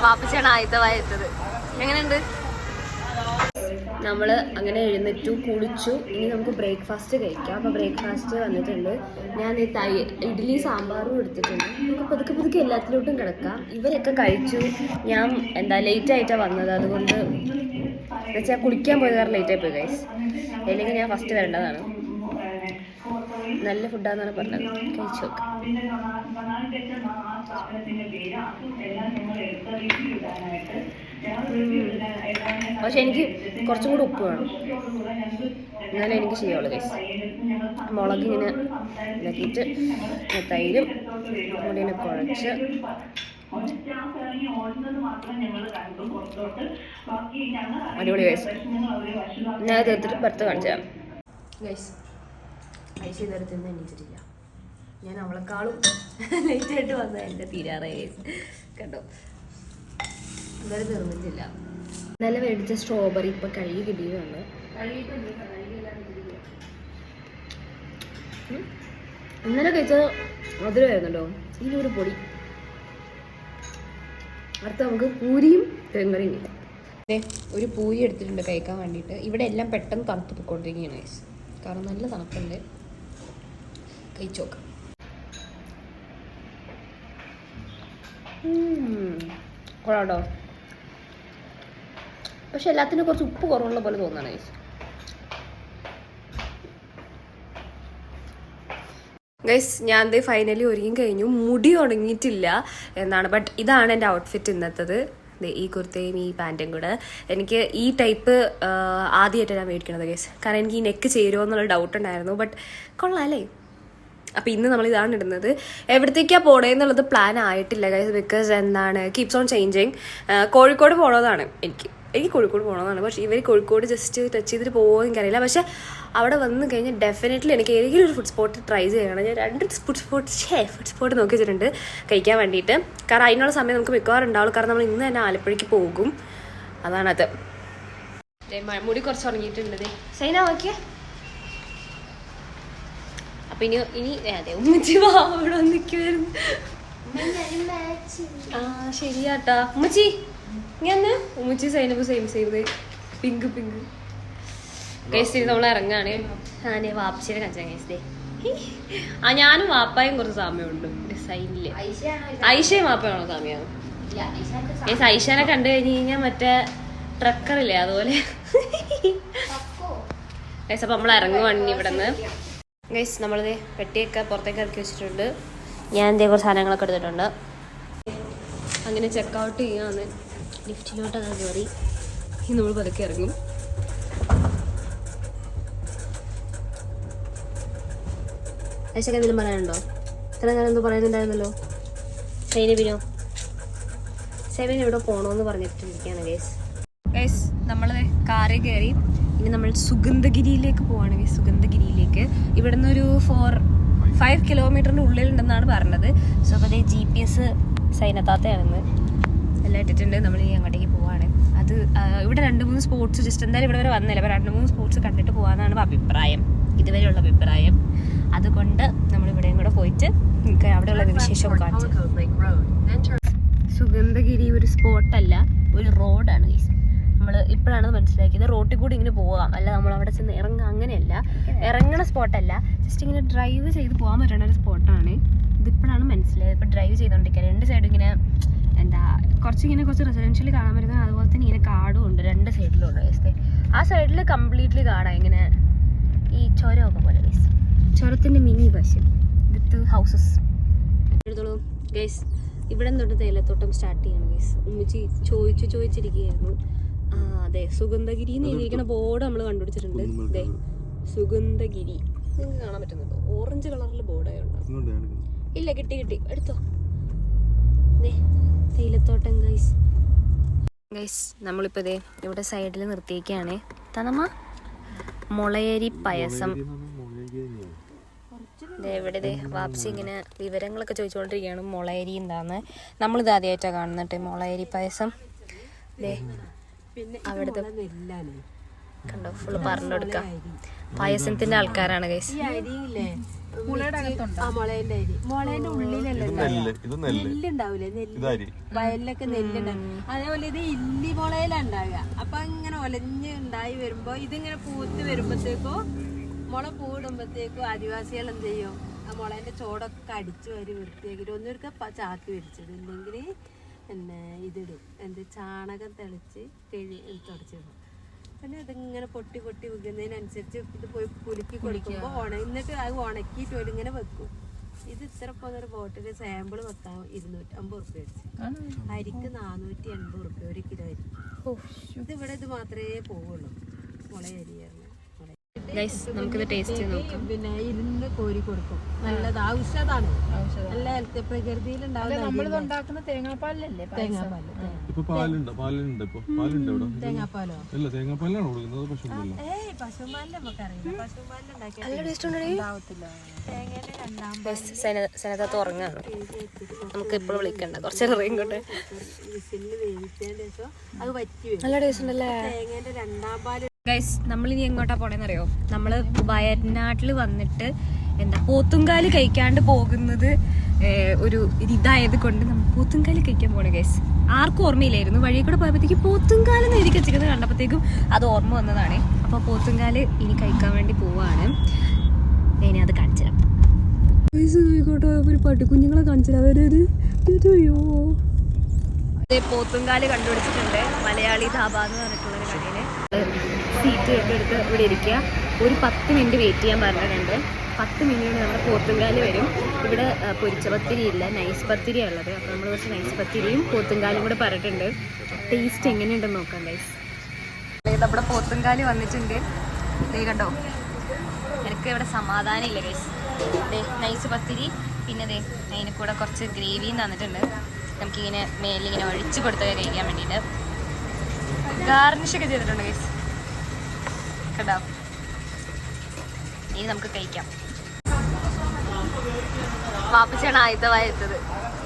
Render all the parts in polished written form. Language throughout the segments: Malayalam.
വാപ്പച്ചാണ് ആദ്യത്തെ വായത്തത്. എങ്ങനെയുണ്ട്? നമ്മൾ അങ്ങനെ എഴുന്നേറ്റു, കുളിച്ചു. ഇനി നമുക്ക് ബ്രേക്ക്ഫാസ്റ്റ് കഴിക്കാം. അപ്പോൾ ബ്രേക്ക്ഫാസ്റ്റ് വന്നിട്ടുണ്ട്. ഞാൻ ഇഡ്ഡലി സാമ്പാറും എടുത്തിട്ടുണ്ട്. നമുക്ക് പതുക്കെ പതുക്കെ എല്ലാത്തിലോട്ടും കിടക്കാം. ഇവരൊക്കെ കഴിച്ചു. ഞാൻ ലേറ്റായിട്ടാണ് വന്നത്, അതുകൊണ്ട് എന്നുവെച്ചാൽ കുളിക്കാൻ പോയത് കാരണം ലേറ്റായി പോയി ഗൈസ്. അല്ലെങ്കിൽ ഞാൻ ഫസ്റ്റ് വരേണ്ടതാണ്. നല്ല ഫുഡാണെന്നാണ് പറഞ്ഞത്, കഴിച്ചു നോക്കാം. പക്ഷെ എനിക്ക് കുറച്ചും കൂടി ഉപ്പ് വേണം, എന്നാലേ എനിക്ക് ശരിയാവുള്ളൂ ഗൈസ്. മുളക് ഇങ്ങനെ ഇതാക്കിയിട്ട് തൈരും മുടിനെ കുഴച്ച് അടിപൊളി ഗൈസ്. ഞാൻ തീർത്തിട്ട് പുറത്ത് കാണിച്ചു തരാം ഗൈസ്. ഐസ് ചെയ്തെടുത്തൊന്നും എണീച്ചിട്ടില്ല. ഞാൻ അവളെക്കാളും ലേറ്റായിട്ട് വന്നത് എൻ്റെ തീരാറായി ഗൈസ്. കണ്ടോ, ഇതുവരെ തീർന്നിട്ടില്ല. ഇന്നലെ മേടിച്ച സ്ട്രോബെറി ഇപ്പം കഴുകി കിട്ടിയതാണ്. ഇന്നലെ കഴിച്ചത് മധുരമായിരുന്നല്ലോ. ഈ ഒരു പൊടി. അടുത്ത നമുക്ക് പൂരിയും തേങ്ങറിയും കിട്ടും. ഒരു പൂരി എടുത്തിട്ടുണ്ട് കഴിക്കാൻ വേണ്ടിയിട്ട്. ഇവിടെ എല്ലാം പെട്ടെന്ന് തണുത്ത് പൊയ്ക്കൊണ്ടിരിക്കുകയാണ് ഗൈസ്, കാരണം നല്ല തണുപ്പുണ്ട്. കഴിച്ചു നോക്കാം. കൊള്ളാട്ടോ. പക്ഷെ എല്ലാത്തിനും കുറച്ച് ഉപ്പ് കുറവുള്ള പോലെ തോന്നുകയാണ് ഗൈസ്. ഗൈസ്, ഞാൻ ഫൈനലി ഒരുങ്ങി കഴിഞ്ഞു. മുടി ഉണങ്ങിയിട്ടില്ല എന്നാണ്, ബട്ട് ഇതാണ് എൻ്റെ ഔട്ട്ഫിറ്റ് ഇന്നത്തത്. ഈ കുർത്തയും ഈ പാൻറ്റും കൂടെ. എനിക്ക് ഈ ടൈപ്പ് ആദ്യമായിട്ട് ഞാൻ മേടിക്കണത് ഗൈസ്, കാരണം എനിക്ക് ഈ നെക്ക് ചേരുമോ എന്നുള്ള ഡൗട്ട് ഉണ്ടായിരുന്നു. ബട്ട് കൊള്ളാം അല്ലേ? അപ്പോൾ ഇന്ന് നമ്മൾ ഇതാണ് ഇടുന്നത്. എവിടത്തേക്കാണ് പോണേന്നുള്ളത് പ്ലാൻ ആയിട്ടില്ല guys, because keeps on changing. Kozhikode പോകണമെന്നാണ് എനിക്ക് കോഴിക്കോട് പോകണമെന്നാണ്. പക്ഷേ ഇവർ കോഴിക്കോട് ജസ്റ്റ് ടച്ച് ചെയ്തിട്ട് പോകുമോ എനിക്കറിയില്ല. പക്ഷേ അവിടെ വന്നു കഴിഞ്ഞാൽ ഡെഫിനറ്റ്ലി എനിക്ക് ഏതെങ്കിലും ഒരു ഫുഡ് സ്പോട്ട് ട്രൈ ചെയ്യണം. ഞാൻ 2 ഫുഡ് സ്പോട്ട് നോക്കി വെച്ചിട്ടുണ്ട് കഴിക്കാൻ വേണ്ടിയിട്ട്. കാരണം അതിനുള്ള സമയം നമുക്ക് മിക്കവാറും ഉണ്ടാവുള്ളൂ, കാരണം നമ്മൾ ഇന്ന് തന്നെ ആലപ്പുഴയ്ക്ക് പോകും. അതാണത്. മുടി കുറച്ച് ഉണങ്ങിയിട്ടുണ്ട്. സൈന നോക്കിയേ. അപ്പം ഇനി അതെ ഉമ്മച്ചി അവിടെ വന്നിക്കുമായിരുന്നു. ആ ശരിയാട്ടാ ഉമ്മച്ചി. ഞാൻ ഉമ്മച്ചി സൈനപ്പ് സെയിം പിങ്ക് ഗൈസ്. നമ്മൾ ഇറങ്ങാണ്. ഞാനേ വാപ്പച്ചിയുടെ കഞ്ചാൻ ഗൈസ്. ഞാനും വാപ്പായും കുറച്ച് സാമ്യമുണ്ട് ഡിസൈനില്. ഐഷയും വാപ്പയാണോ സാമ്യമാണോ ഗൈസ്? ഐഷാനെ കണ്ടു കഴിഞ്ഞ് കഴിഞ്ഞാൽ മറ്റേ ട്രക്കറില്ലേ അതുപോലെ ഗൈസ്. അപ്പം നമ്മൾ ഇറങ്ങുവാണ് ഇവിടെ നിന്ന് ഗൈസ്. നമ്മളിത് പെട്ടിയൊക്കെ പുറത്തേക്ക് ഇറക്കി വെച്ചിട്ടുണ്ട്. ഞാൻ കുറച്ച് സാധനങ്ങളൊക്കെ എടുത്തിട്ടുണ്ട്. അങ്ങനെ ചെക്കൗട്ട് ചെയ്യാന്ന് ലിഫ്റ്റിലോട്ടൊക്കെ കയറി നമ്മൾ പതുക്കെ ഇറങ്ങും. ഐഷക്ക് എന്തെങ്കിലും പറയാനുണ്ടോ? ഇത്ര നേരം എന്തോ പറയുന്നുണ്ടായിരുന്നല്ലോ. സൈനബിനോ? സൈനബിന് എവിടെ പോകണമെന്ന് പറഞ്ഞിട്ടിരിക്കുകയാണ് ഗൈസ്. നമ്മൾ കാറിൽ കയറി ഇനി നമ്മൾ സുഗന്ധഗിരിയിലേക്ക് പോവാണ് ഗൈസ്. സുഗന്ധഗിരിയിലേക്ക് ഇവിടെ നിന്നൊരു 4-5 കിലോമീറ്ററിൻ്റെ ഉള്ളിലുണ്ടെന്നാണ് പറഞ്ഞത്. സോ അപ്പോൾ GPS സൈനത്താത്തയാണെന്ന് എല്ലാം ഇട്ടിട്ടുണ്ട്. നമ്മൾ ഇനി അങ്ങോട്ടേക്ക് പോവാണ്. അത് ഇവിടെ 2-3 സ്പോട്സ് ജസ്റ്റ് എന്തായാലും ഇവിടെ വരെ വന്നില്ല. അപ്പോൾ 2-3 സ്പോട്സ് കണ്ടിട്ട് പോകാമെന്നാണ് അഭിപ്രായം, ഇതുവരെയുള്ള അഭിപ്രായം. അതുകൊണ്ട് നമ്മളിവിടെയും കൂടെ പോയിട്ട് നിങ്ങൾക്ക് അവിടെയുള്ള വിശേഷം കാണിച്ചു. സുഗന്ധഗിരി ഒരു സ്പോട്ടല്ല, ഒരു റോഡാണ് ഗൈസ്. നമ്മൾ ഇപ്പോഴാണ് മനസ്സിലാക്കിയത്. റോട്ടിൽ കൂടി ഇങ്ങനെ പോകാം, അല്ല നമ്മൾ അവിടെ ചെന്ന് ഇറങ്ങുക അങ്ങനെയല്ല. ഇറങ്ങണ സ്പോട്ടല്ല, ജസ്റ്റ് ഇങ്ങനെ ഡ്രൈവ് ചെയ്ത് പോകാൻ പറ്റുന്ന ഒരു സ്പോട്ടാണ്. ഇതിപ്പോഴാണ് മനസ്സിലായത്. ഇപ്പോൾ ഡ്രൈവ് ചെയ്തുകൊണ്ടിരിക്കുക. 2 സൈഡും ഇങ്ങനെ കുറച്ച് റെസിഡൻഷ്യൽ കാണാൻ പറ്റുന്നത്. അതുപോലെ തന്നെ ഇങ്ങനെ കാടും ഉണ്ട് 2 സൈഡിലുണ്ട് ഗൈസ്. ആ സൈഡിൽ കംപ്ലീറ്റ്ലി കാടാണ്, ഇങ്ങനെ ഈ ചുരമൊക്കെ പോലെ ഗൈസ്. ചുരത്തിൻ്റെ മിനി വേർഷൻ വിത്ത് ഹൗസസ്. എടുത്തോളൂ ഗൈസ്. ഇവിടെ തൊട്ട് തേയിലത്തോട്ടം സ്റ്റാർട്ട് ചെയ്യണം ഗൈസ്. ഉമ്മച്ചി ചോദിച്ചിരിക്കുകയായിരുന്നു. അതെ, സുഗന്ധഗിരി എന്ന് എഴുതിയിരിക്കുന്ന ബോർഡ് നമ്മൾ കണ്ടുപിടിച്ചിട്ടുണ്ട്. അതെ, സുഗന്ധഗിരി നിങ്ങൾക്ക് കാണാൻ പറ്റുന്നുണ്ടോ? ഓറഞ്ച് കളറിൽ ബോർഡായുണ്ടോ? ഇല്ല, കിട്ടി എടുത്തോ. തേയിലത്തോട്ടം ഗൈസ്. നമ്മളിപ്പോൾ ഇവിടെ സൈഡിൽ നിർത്തിയേക്കാണ്. തനമ്മ മുളയരി പായസം. ഇവിടെ വാപ്സി ഇങ്ങനെ വിവരങ്ങളൊക്കെ ചോദിച്ചുകൊണ്ടിരിക്കുകയാണ്. മുളയരി എന്താന്ന് നമ്മളിത് ആദ്യമായിട്ടാണ് കാണുന്നത്. മുളയരി പായസം അവിടുത്തെ കണ്ടോ, ഫുള്ള് പറഞ്ഞു കൊടുക്കാം. പായസത്തിന്റെ ആൾക്കാരാണ് ഗൈസ്. മുളേന്റെ അരി മുളേന്റെ ഉള്ളിലല്ലേ നെല്ലുണ്ടാവൂലേ നെല്ല് വയലിലൊക്കെ നെല്ലുണ്ടാവും അതേപോലെ ഇത് ഇല്ലി മുളയിലുണ്ടാവുക അപ്പൊ ഇങ്ങനെ ഒലഞ്ഞ് ഉണ്ടായി വരുമ്പോ ഇതിങ്ങനെ പൂത്ത് വരുമ്പോഴത്തേക്കോ മുള പൂടുമ്പോഴത്തേക്കും ആദിവാസികൾ എന്ത് ചെയ്യും ആ മുളേന്റെ ചോടൊക്കെ അടിച്ചു വരി വൃത്തിയാക്കിട്ട് ഒന്നൊരുക്ക ചാക്കി വരിച്ചത് ഇല്ലെങ്കിൽ പിന്നെ ഇതിടും എന്ത് ചാണകം തെളിച്ച് തുടച്ചിടും പിന്നെ ഇതിങ്ങനെ പൊട്ടി പൊട്ടി വെക്കുന്നതിനനുസരിച്ച് ഇത് പോയി കുലുക്കി കൊടുക്കുമ്പോൾ എന്നിട്ട് അത് ഉണക്കിയിട്ട് ഇങ്ങനെ വെക്കും ഇത് ഇത്ര പോകുന്നൊരു ബോട്ടിൽ സാമ്പിൾ വെക്കാൻ 250 റുപ്യ അടിച്ച് അരിക്ക് 480 റുപ്യ 1 കിലോ അരി ഇത് ഇവിടെ ഇത് മാത്രമേ പോവുള്ളൂ മുള അരിയാണ് നമുക്കിത് ടേസ്റ്റ് നോക്കാം പിന്നെ ഇരുന്ന് കോരി കൊടുക്കും നല്ലത് ഔഷധാണ് നല്ല ഹെൽത്ത് പ്രകൃതിയിലുണ്ടാവുന്ന തേങ്ങാപ്പാലല്ലേ തേങ്ങാപ്പാല് തേങ്ങാപ്പാലോ പശുപാലിൽ നമുക്കറിയില്ല പശുപാലിലുണ്ടാവത്തില്ല ഉറങ്ങാണ് നമുക്ക് എപ്പോഴും വിളിക്കണ്ട കുറച്ച് ഇങ്ങോട്ട് വിസിലിന് വേവിച്ചതിന് ശേഷം അത് വറ്റി നല്ല ടേസ്റ്റ് ഉണ്ടല്ലേ തേങ്ങേന്റെ 2ാം പാല് ഗൈസ് നമ്മളിനി എങ്ങോട്ടാ പോണേന്നറിയോ നമ്മള് വയനാട്ടിൽ വന്നിട്ട് എന്താ പോത്തുംകാല് കഴിക്കാണ്ട് പോകുന്നത് ഒരു ഇതായത് കൊണ്ട് നമ്മൾ പോത്തുംകാല് കഴിക്കാൻ പോണേ ഗൈസ് ആർക്കും ഓർമ്മയില്ലായിരുന്നു വഴി കൂടെ പോയപ്പോഴത്തേക്ക് പോത്തുംകാല് എഴുതി വെച്ചിരിക്കുന്നത് കണ്ടപ്പോഴത്തേക്കും അത് ഓർമ്മ വന്നതാണ് അപ്പൊ പോത്തുംകാല് ഇനി കഴിക്കാൻ വേണ്ടി പോവാണ് ഇനി അത് കാണിച്ചുതരാം ഒരു പട്ടിക്കുഞ്ഞുങ്ങളെ കാണിച്ചുതരാം പോത്തുംകാല് കണ്ടുപിടിച്ചിട്ടുണ്ട് മലയാളി ധാബ എന്ന് പറഞ്ഞിട്ടുള്ളൊരു കടയില് സീറ്റ് ഒക്കെ എടുത്ത് ഇവിടെ ഇരിക്കുക ഒരു 10 മിനിറ്റ് വെയിറ്റ് ചെയ്യാൻ പറഞ്ഞിട്ടുണ്ട് 10 മിനിറ്റ് നമ്മുടെ പോത്തുംകാല് വരും ഇവിടെ പൊരിച്ച പത്തിരി ഇല്ല നൈസ് പത്തിരിയാണ് ഉള്ളത് അപ്പോൾ നമ്മൾ കുറച്ച് നൈസ് പത്തിരിയും പോത്തുംകാലും കൂടെ പറഞ്ഞിട്ടുണ്ട് ടേസ്റ്റ് എങ്ങനെയുണ്ടെന്ന് നോക്കാം ഗൈസ് നമ്മുടെ പോത്തുംകാല് വന്നിട്ടുണ്ട് ദേ കണ്ടോ എനിക്ക് ഇവിടെ സമാധാനം ഇല്ല ഗൈസ് നൈസ് പത്തിരി പിന്നെ ദേ അതിന് കൂടെ കുറച്ച് ഗ്രേവിയും തന്നിട്ടുണ്ട് നമുക്കിങ്ങനെ മേലിങ്ങനെ ഒഴിച്ച് കൊടുത്തൊക്കെ കഴിക്കാൻ വേണ്ടിയിട്ട് ഗാർണിഷൊക്കെ ചെയ്തിട്ടുണ്ട് ഗൈസ് കേട്ടോ ഇനി നമുക്ക് കഴിക്കാം വാപ്പച്ചാണ് ആദ്യത്തെ വായത്തത്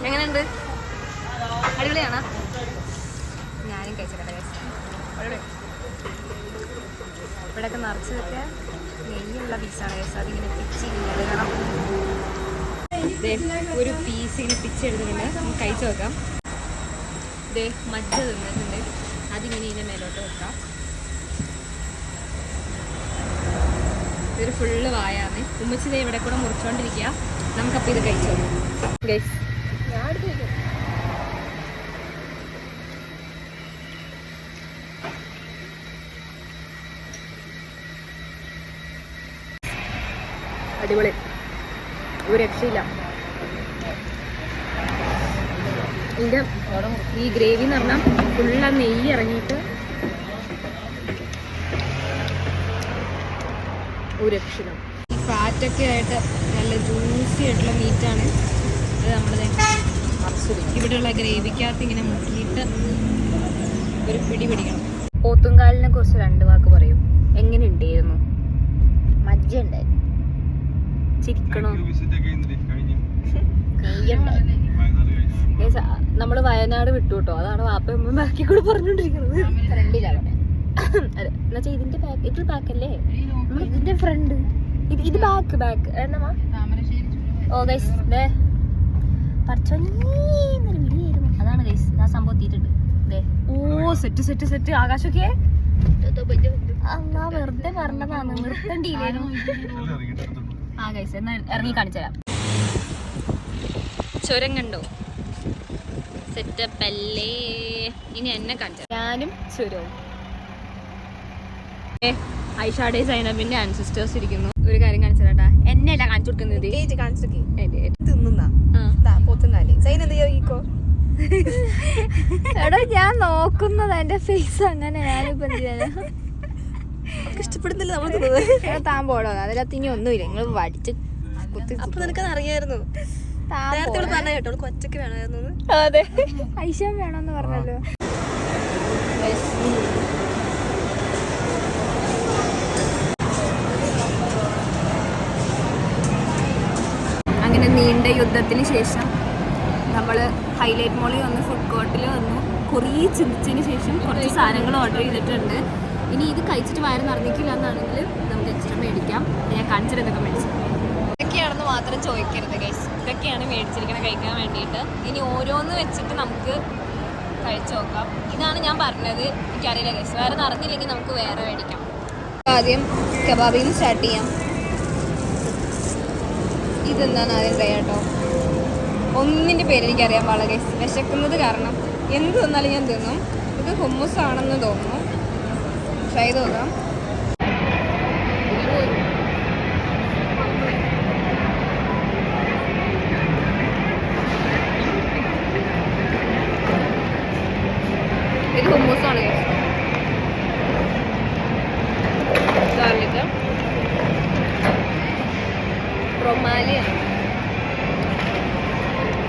എങ്ങനെയുണ്ട് അടിപൊളിയാണോ ഞാനും കഴിച്ചിട്ടുണ്ട് ഗൈസ് ഇവിടെയൊക്കെ നിറച്ചതൊക്കെ നെയ്യുള്ള പീസാണ് ഗൈസ് അതിങ്ങനെ പിച്ച് എടുക്കണം ഒരു പീസ് ഇങ്ങനെ പിച്ചെടുത്തിട്ടുണ്ട് നമുക്ക് കഴിച്ചു നോക്കാം ഇതേ മജ്ജ തിന്നിട്ടുണ്ട് അതിങ്ങനെ ഇതിൻ്റെ മേലോട്ട് വെക്കാം ഇതൊരു ഫുള്ള് വായാണ് ഉമ്മച്ചിതേ ഇവിടെ കൂടെ മുറിച്ചോണ്ടിരിക്കുക നമുക്കപ്പോൾ ഇത് കഴിച്ചു നോക്കാം ഗൈസ് ഞാൻ അടുത്ത് കഴിക്കാം അടിപൊളി ഒരു രക്ഷയില്ല ഇതിൻ്റെ ഈ ഗ്രേവി എന്ന് പറഞ്ഞാൽ ഫുള്ള നെയ്യ് ഇറങ്ങിയിട്ട് ഒരു രക്ഷയില്ല ഈ ഫാറ്റൊക്കെ ആയിട്ട് നല്ല ജ്യൂസി ആയിട്ടുള്ള മീറ്റാണ് അത് നമ്മുടെ ഇവിടെയുള്ള ഗ്രേവിക്കകത്ത് ഇങ്ങനെ മുക്കിയിട്ട് ഒരു പിടി പിടിക്കണം പോത്തുംകാലിനെ കുറിച്ച് 2 വാക്ക് പറയും എങ്ങനെ ഉണ്ടായിരുന്നു മജ്ജ ഉണ്ടായിരുന്നു ചിരിക്കണോ നമ്മള് വയനാട് വിട്ടു കേട്ടോ അതാണ് വാപ്പയമ്മ ബാക്കി കൂടെ പറഞ്ഞോണ്ടിരിക്കുന്നത് ഫ്രണ്ടിലാണ് അതെ എന്നുവെച്ചാൽ ഇതിന്റെ ബാക്ക് ഇത് ബാക്കല്ലേ ഇതിന്റെ ഫ്രണ്ട് ഇത് ബാക്ക് എന്നാ ഓ ഗൈസ് വിളിയായിരുന്നു അതാണ് ഗൈസ് ആ സംഭവം എത്തിയിട്ടുണ്ട് ഓ സെറ്റ് ആകാശൊക്കെ വെറുതെ പറഞ്ഞതാണ് നിർത്തണ്ടിയില്ലായിരുന്നു ആ ഗൈസ് എന്നാ ഇറങ്ങി കാണിച്ചുതരാം ചുരം കണ്ടോ സെറ്റപ്പ് അല്ലേ ഇനി എന്നെ കാണിച്ചു ഞാനും ചുരവും ഐഷാഡേ സൈനബിന്റെ ആൻസിസ്റ്റേഴ്സ് ഇരിക്കുന്നു ഒരു കാര്യം കാണിച്ചു തരാട്ടാ എന്നെ അല്ല കാണിച്ചു കൊടുക്കുന്നത് എടോ ഞാൻ നോക്കുന്നത് എന്റെ ഫേസ് അങ്ങനെ ഞാനിപ്പോ ഇഷ്ടപ്പെടുന്നില്ല നമ്മൾ താൻ പോടോ അതിനകത്ത് ഇനി ഒന്നുമില്ല നിങ്ങൾ വടിച്ച് അപ്പൊ നിനക്കത് അറിയായിരുന്നു കേട്ടോ കൊച്ചക്ക് വേണമായിരുന്നു അതെ ഐശം വേണമെന്ന് പറഞ്ഞല്ലോ അങ്ങനെ നീണ്ട യുദ്ധത്തിന് ശേഷം നമ്മൾ ഹൈലൈറ്റ് മോളിൽ വന്ന് ഫുഡ് കോർട്ടിൽ വന്നു കുറേ ചിന്തിച്ചതിന് ശേഷം കുറച്ച് സാധനങ്ങൾ ഓർഡർ ചെയ്തിട്ടുണ്ട് ഇനി ഇത് കഴിച്ചിട്ട് വയറ് നിറഞ്ഞിക്കില്ല എന്നാണെങ്കിൽ നമുക്ക് എക്സ്ട്രാ മേടിക്കാം ഞാൻ കാണിച്ചിട്ട് എന്തൊക്കെ മേടിച്ചു എന്തൊക്കെയാണെന്ന് മാത്രം ചോദിക്കരുത് ഗൈസ്. ഇതൊക്കെയാണ് മേടിച്ചിരിക്കുന്നത് കഴിക്കാൻ വേണ്ടിയിട്ട്. ഇനി ഓരോന്ന് വെച്ചിട്ട് നമുക്ക് കഴിച്ചു നോക്കാം. ഇതാണ് ഞാൻ പറഞ്ഞത്. എനിക്കറിയില്ല ഗൈസ്, വേറെ നടന്നില്ലെങ്കിൽ നമുക്ക് വേറെ മേടിക്കാം. ആദ്യം കബാബിൽ നിന്ന് സ്റ്റാർട്ട് ചെയ്യാം. ഇതെന്താണ് ആദ്യം ട്രൈ കേട്ടോ. ഒന്നിൻ്റെ പേര് എനിക്കറിയാൻ പാടില്ല ഗൈസ്, വിശക്കുന്നത് കാരണം എന്ത് തിന്നാലും ഞാൻ തിന്നും. ഇത് ഹുമ്മൂസ് ആണെന്ന് തോന്നുന്നു. ട്രൈ ചെയ്ത് നോക്കാം. ഇത് ഹുമ്മൂസാണ് ഗൈസ്. ഗാർലിക് റൊമാലിയാണ്.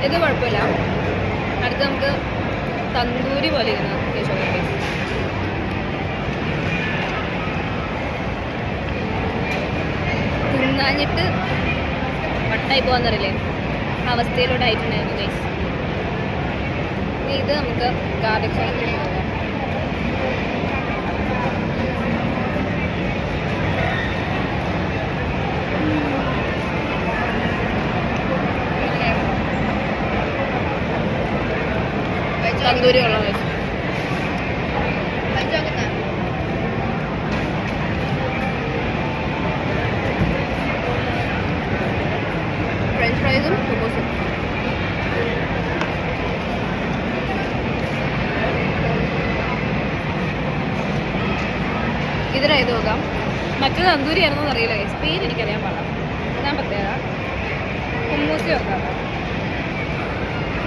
ഇത് കുഴപ്പമില്ല. അടുത്ത് നമുക്ക് തന്തൂരി പോലെ ഇരുന്ന തിന്നാഞ്ഞിട്ട് വട്ടായി പോകാന്നറിയില്ലേ, അവസ്ഥയിലൂടെ ആയിട്ടുണ്ടായിരുന്നു ഗൈസ്. ഇത് നമുക്ക് ഗാർലിക് സോസ് തന്തൂരി വെള്ളം വെച്ചു. ഫ്രഞ്ച് ഫ്രൈസും ഹുമ്മൂസും. ഇത് ട്രൈ ചെയ്ത് നോക്കാം. മറ്റേത് തന്തൂരി ആയിരുന്നോ അറിയില്ല ഗൈസ്, പേര് എനിക്കറിയാൻ പാടില്ല. ഞാൻ പ്രത്യേകത ഹുമ്മൂസ് വെക്കാം.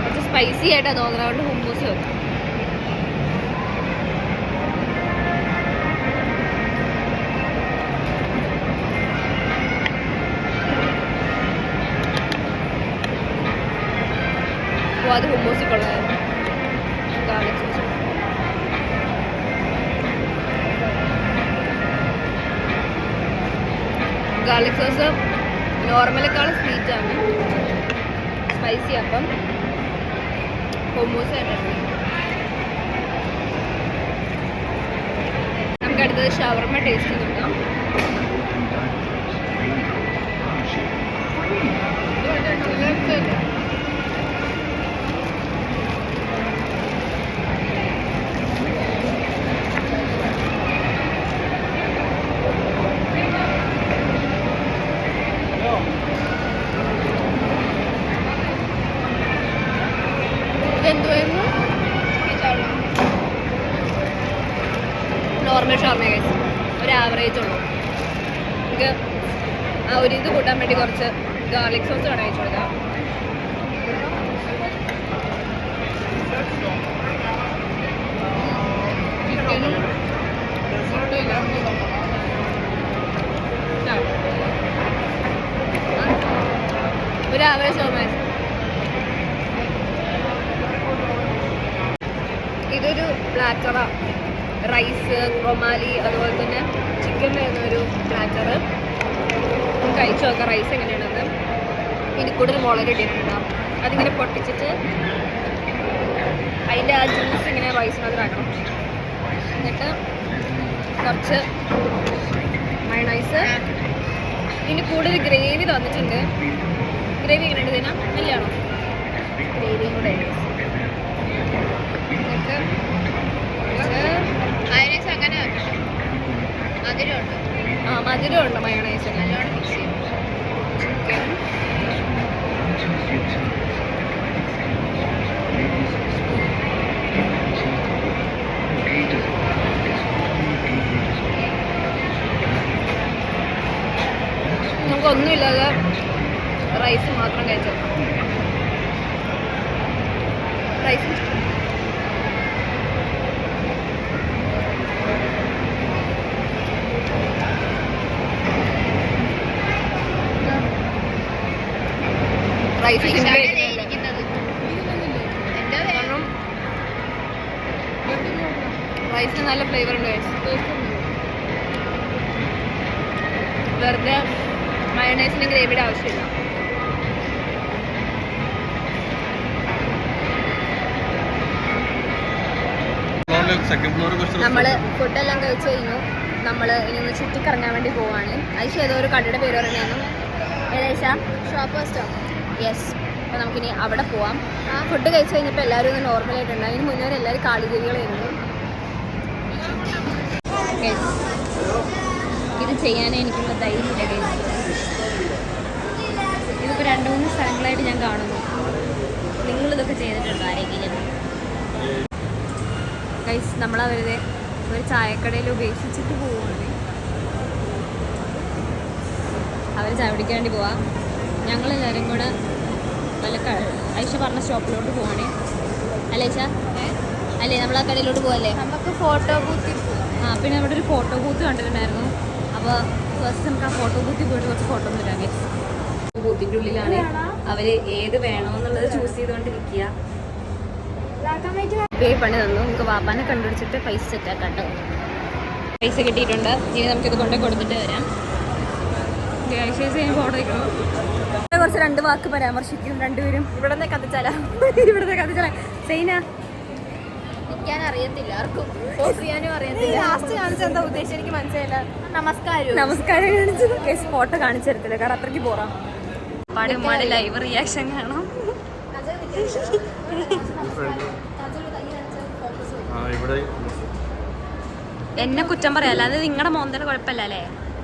കുറച്ച് സ്പൈസി ആയിട്ടാണ് തോന്നുന്നത്, അതുകൊണ്ട് ഹുമ്മൂസ് വെക്കാം. അപ്പോൾ അത് ഹുമ്മൂസിൽ കൊള്ളായിരുന്നു. ഗാർലിക് സോസ് ഗാർലിക് സോസ് നോർമലേക്കാളും സ്വീറ്റാണ്, സ്പൈസി. അപ്പം ഹുമ്മൂസ് ആയിട്ടുണ്ട്. നമുക്ക് അടുത്തത് ഷവർമ ടേസ്റ്റ് നോക്കാം. നോർമൽ ഷവർമ കഴിച്ചു, ഒരു ആവറേജ് ഉള്ളൂ. നമുക്ക് ആ ഒരു ഇത് കൂട്ടാൻ വേണ്ടി കുറച്ച് ഗാർലിക് സോസ് വേണം കഴിച്ചു കൊടുക്കാം. ഒരു ആവറേജ് ഷവർമ. ഇതൊരു പ്ലാറ്ററ, റൈസ്, റൊമാലി, അതുപോലെ തന്നെ ചിക്കൻ വരുന്നൊരു പ്ലാറ്ററ്. നമുക്ക് കഴിച്ചു നോക്കാം റൈസ് എങ്ങനെയാണെന്ന്. ഇനി കൂടുതൽ മുളക് ഇട്ടിട്ടുണ്ടാവും. അതിങ്ങനെ പൊട്ടിച്ചിട്ട് അതിൻ്റെ ആ ജ്യൂസ് ഇങ്ങനെ റൈസിനകത്തിലാക്കണം. എന്നിട്ട് കുറച്ച് മയണൈസ്. ഇനി കൂടുതൽ ഗ്രേവി തന്നിട്ടുണ്ട്. ഗ്രേവി എങ്ങനെ ഉണ്ട് ഇതിനാ? നല്ലതാണോ? ഗ്രേവിയും കൂടെ എന്നിട്ട് മയണൈസ് അങ്ങനെ മധുരമുണ്ട്. ആ മധുരമുണ്ട് മയോണൈസ്. നല്ലോണം മിക്സ് ചെയ്യും. ചിക്കൻ നമുക്കൊന്നുമില്ലാതെ റൈസ് മാത്രം കഴിച്ചു. റൈസ് റൈസ് കാരണം റൈസിന് നല്ല ഫ്ലേവർ ഉണ്ട്. വെറുതെ മയണൈസിന് ഗ്രേവിയുടെ ആവശ്യമില്ല. നമ്മൾ ഫുഡെല്ലാം കഴിച്ച് കഴിഞ്ഞു. നമ്മൾ ഇനി ഒന്ന് ചുറ്റിക്കറങ്ങാൻ വേണ്ടി പോവാണ്. അതിന് ഏതോ ഒരു കടയുടെ പേര് പറയുന്നു. ഏകദേശം ഷോപ്പ് സ്റ്റോപ്പ്. യെസ്. അപ്പോൾ നമുക്കിനി അവിടെ പോവാം. ഫുഡ് കഴിച്ച് കഴിഞ്ഞപ്പോൾ എല്ലാവരും ഒന്ന് നോർമലായിട്ടുണ്ട്. അതിന് മുന്നേ വരെ എല്ലാവരും കാളികരികളായിരുന്നു. ഇത് ചെയ്യാനേ എനിക്കുള്ള ധൈര്യമില്ല ഗൈസ്. ഇതിപ്പോൾ 2-3 സ്ഥലങ്ങളായിട്ട് ഞാൻ കാണുന്നു. നിങ്ങളിതൊക്കെ ചെയ്തിട്ടുണ്ടോ ആരെങ്കിലും? ഗൈസ്, നമ്മളവരുടെ ഒരു ചായക്കടയിൽ ഉപേക്ഷിച്ചിട്ട് പോവുകയാണ്. അവർ ചായ പിടിക്കാൻ വേണ്ടി പോവാം. ഞങ്ങളെല്ലാവരും കൂടെ വല്ല ഐഷ പറഞ്ഞ സ്റ്റോപ്പിലോട്ട് പോവാണ്. അല്ലേ ഐഷ? അല്ലേ നമ്മൾ ആ കടയിലോട്ട് പോവല്ലേ? നമുക്ക് ഫോട്ടോ ബൂത്തിൽ പിന്നെ അവിടെ ഒരു ഫോട്ടോ ബൂത്ത് കണ്ടിട്ടുണ്ടായിരുന്നു. അപ്പോൾ ഫസ്റ്റ് നമുക്ക് ആ ഫോട്ടോ ബൂത്തിൽ പോയിട്ട് കുറച്ച് ഫോട്ടോ ഒന്നും ഇടാം. ബൂത്തിൻ്റെ ഉള്ളിലാണ് അവർ ഏത് വേണമെന്നുള്ളത് ചൂസ് ചെയ്തുകൊണ്ടിരിക്കുക. പണി തന്നു. നമുക്ക് വാപ്പാനെ കണ്ടുപിടിച്ചിട്ട് പൈസ സെറ്റാക്കാം കേട്ടോ. പൈസ കിട്ടിയിട്ടുണ്ട്. ഇനി നമുക്കിത് കൊണ്ട് കൊടുത്തിട്ട് വരാം. ഫോട്ടോ വയ്ക്കണം. കുറച്ച് 2 വാക്ക് പരാമർശിക്കും രണ്ടുപേരും. ഇവിടുത്തെ കത്തിച്ചാല സൈന നിൽക്കാൻ അറിയത്തില്ല ആർക്കും, പോസ് ചെയ്യാനും അറിയത്തില്ല. ലാസ്റ്റ് കാണിച്ചത് എന്താ ഉദ്ദേശം എനിക്ക് മനസ്സിലായില്ല. നമസ്കാരം കാണിച്ചത് കേസ് ഫോട്ടോ കാണിച്ചു തരത്തില്ല, കാരണം അത്രയ്ക്ക് പോറാം. പാടി ലൈവ് റിയാക്ഷൻ കാണാം. എന്നെ കുറ്റം പറയാം, അല്ലാതെ നിങ്ങളുടെ മോന്തയുടെ കുഴപ്പമില്ല അല്ലേ?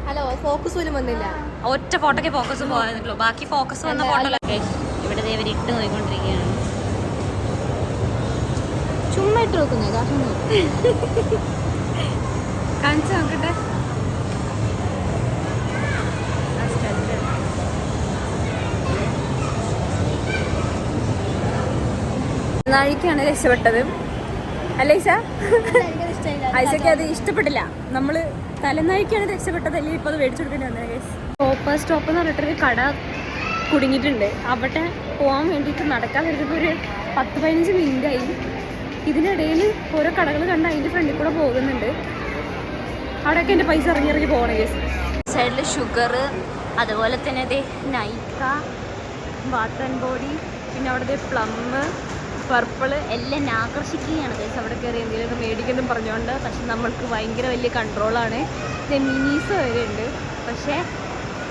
ഹലോ, ഫോക്കസ് പോലും വന്നില്ല. ഒറ്റ ഫോട്ടോക്ക് ഫോക്കസ് പോകാനുള്ളൂ, ബാക്കി ഫോക്കസ് വന്ന ഫോട്ടോ. ഇവിടെ ഇവർ ഇട്ട് നോക്കിക്കൊണ്ടിരിക്കുകയാണ്. ചുമ്മാ ഇട്ട് നോക്കുന്നേ, കാണിച്ചു നോക്കട്ടെ. നാഴിക്കാണ് രക്ഷപ്പെട്ടത് അല്ലേ ഐഷ? ഐഷയ്ക്ക് അത് ഇഷ്ടപ്പെട്ടില്ല. നമ്മൾ തലനാഴിക്കാണ് രക്ഷപ്പെട്ടത്, അല്ലെങ്കിൽ ഇപ്പോൾ അത് മേടിച്ചു കൊടുക്കേണ്ടി വന്നത്. സ്റ്റോപ്പ് സ്റ്റോപ്പ് എന്ന് പറഞ്ഞിട്ടൊരു കട കുടുങ്ങിയിട്ടുണ്ട്. അവിടെ പോകാൻ വേണ്ടിയിട്ട് നടക്കാൻ വരുമ്പോൾ ഒരു 10-15 മിനിറ്റായി. ഇതിനിടയിൽ ഓരോ കടകൾ കണ്ട് അതിൻ്റെ ഫ്രണ്ടിൽ കൂടെ പോകുന്നുണ്ട്. അവിടെയൊക്കെ എൻ്റെ പൈസ ഇറങ്ങി പോകണം കേസ്. സൈഡിൽ ഷുഗർ, അതുപോലെ തന്നെ ഇത് നൈക്ക, ബാത്ത് ആൻഡ് ബോഡി, പിന്നെ അവിടുത്തെ പ്ലം, പർപ്പിൾ എല്ലാം ആകർഷിക്കുകയാണ് കേസ്. അവിടെ കയറി എന്തെങ്കിലുമൊക്കെ മേടിക്കണം പറഞ്ഞുകൊണ്ട്. പക്ഷെ നമ്മൾക്ക് ഭയങ്കര വലിയ കൺട്രോളാണ്. മിനീസ് വരെ ഉണ്ട്. പക്ഷേ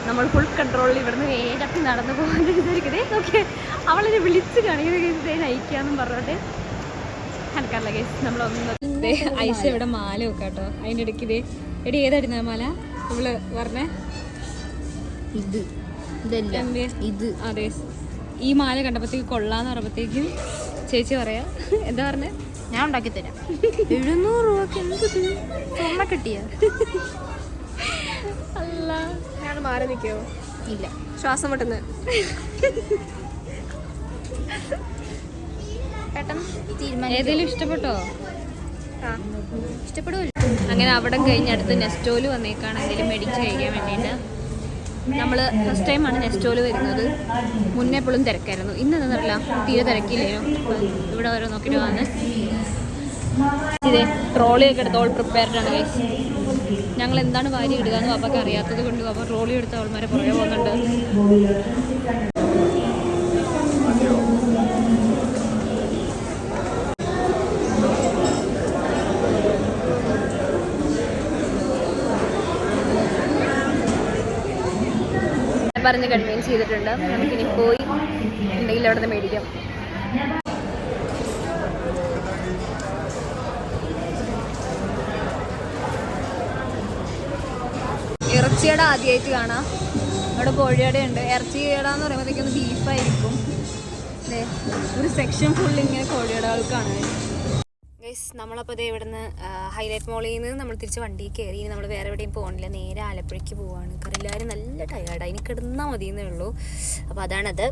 നമ്മൾ ഫുൾ കൺട്രോളിൽ ഇവിടുന്ന് വേഗത്തിൽ നടന്നു പോകാൻ വിചാരിക്കണേ. ഓക്കെ, അവളെന്നെ വിളിച്ച് കാണിക്കുന്ന കേസ് നയിക്കാന്നും പറഞ്ഞോട്ടെ കണക്കാറില്ല കേസ്. നമ്മളൊന്ന് ഐഷ ഇവിടെ മാല വെക്കാം കേട്ടോ. അതിൻ്റെ ഇടയ്ക്ക് ഇതേ എടി ഏതായിരുന്നു മാല ഇവള് പറഞ്ഞേ? ഇത് അതെ. ഈ മാല കണ്ടപ്പോഴത്തേക്ക് കൊള്ളാന്ന് പറയുമ്പോഴത്തേക്കും ചേച്ചി പറയാ എന്താ പറഞ്ഞേ? ഞാൻ ഉണ്ടാക്കി തരാം. 700 രൂപക്ക് എന്ത് സ്വർണ്ണ കിട്ടിയ? അല്ല, ഞാൻ മാറി നിൽക്കോ? ഇല്ല, ശ്വാസം മുട്ടുന്നത്. ഏതെങ്കിലും ഇഷ്ടപ്പെട്ടോ? ഇഷ്ടപ്പെടുമല്ലോ. അങ്ങനെ അവിടെ കഴിഞ്ഞ് അടുത്ത് നെസ്റ്റോല് വന്നേക്കാണ് എന്തെങ്കിലും മേടിച്ച് കഴിക്കാൻ വേണ്ടിയിട്ട്. നമ്മൾ ഫസ്റ്റ് ടൈമാണ് നെസ്റ്റോല് വരുന്നത്. മുന്നേ എപ്പോഴും തിരക്കായിരുന്നു. ഇന്ന് എന്നറിയില്ല, തീരെ തിരക്കില്ലേനോ. ഇവിടെ ഓരോ നോക്കിയിട്ട് വന്ന് ഇതേ ട്രോളിയൊക്കെ എടുത്ത് ഓൾ പ്രിപ്പയർഡാണ് ഗൈസ്. ഞങ്ങൾ എന്താണ് വാരി ഇടുക എന്ന് പാപ്പയ്ക്ക് അറിയാത്തത് കൊണ്ട് പാപ്പ ട്രോളി എടുത്ത് അവൾമാരെ പുറകെ പോകുന്നുണ്ട്. പറഞ്ഞ് കൺവിൻസ് ചെയ്തിട്ടുണ്ട്. നമുക്കിനി പോയി എന്തെങ്കിലും അവിടെ നിന്ന് മേടിക്കാം. ഇറച്ചിയുടെ ആദ്യമായിട്ട് കാണാം. അവിടെ കോഴിയുടെ ഉണ്ട്. ഇറച്ചിയുടെ എന്ന് പറയുമ്പോഴത്തേക്കൊന്ന് ബീഫായിരിക്കും. ഒരു സെക്ഷൻ ഫുള്ള് ഇങ്ങനെ കോഴിയടകൾക്കാണ്. ഗൈസ്, നമ്മളപ്പോൾ അതേ ഇവിടുന്ന് ഹൈലൈറ്റ് മോളിൽ നിന്ന് നമ്മൾ തിരിച്ച് വണ്ടിയിൽ കയറി. ഇനി നമ്മൾ വേറെ എവിടെയും പോകണില്ല, നേരെ ആലപ്പുഴയ്ക്ക് പോവാണ്. കാരണം എല്ലാവരും നല്ല ടയേർഡായി, ഇനി കിടന്നാൽ മതിയെന്നേ ഉള്ളൂ. അപ്പോൾ അതാണത്.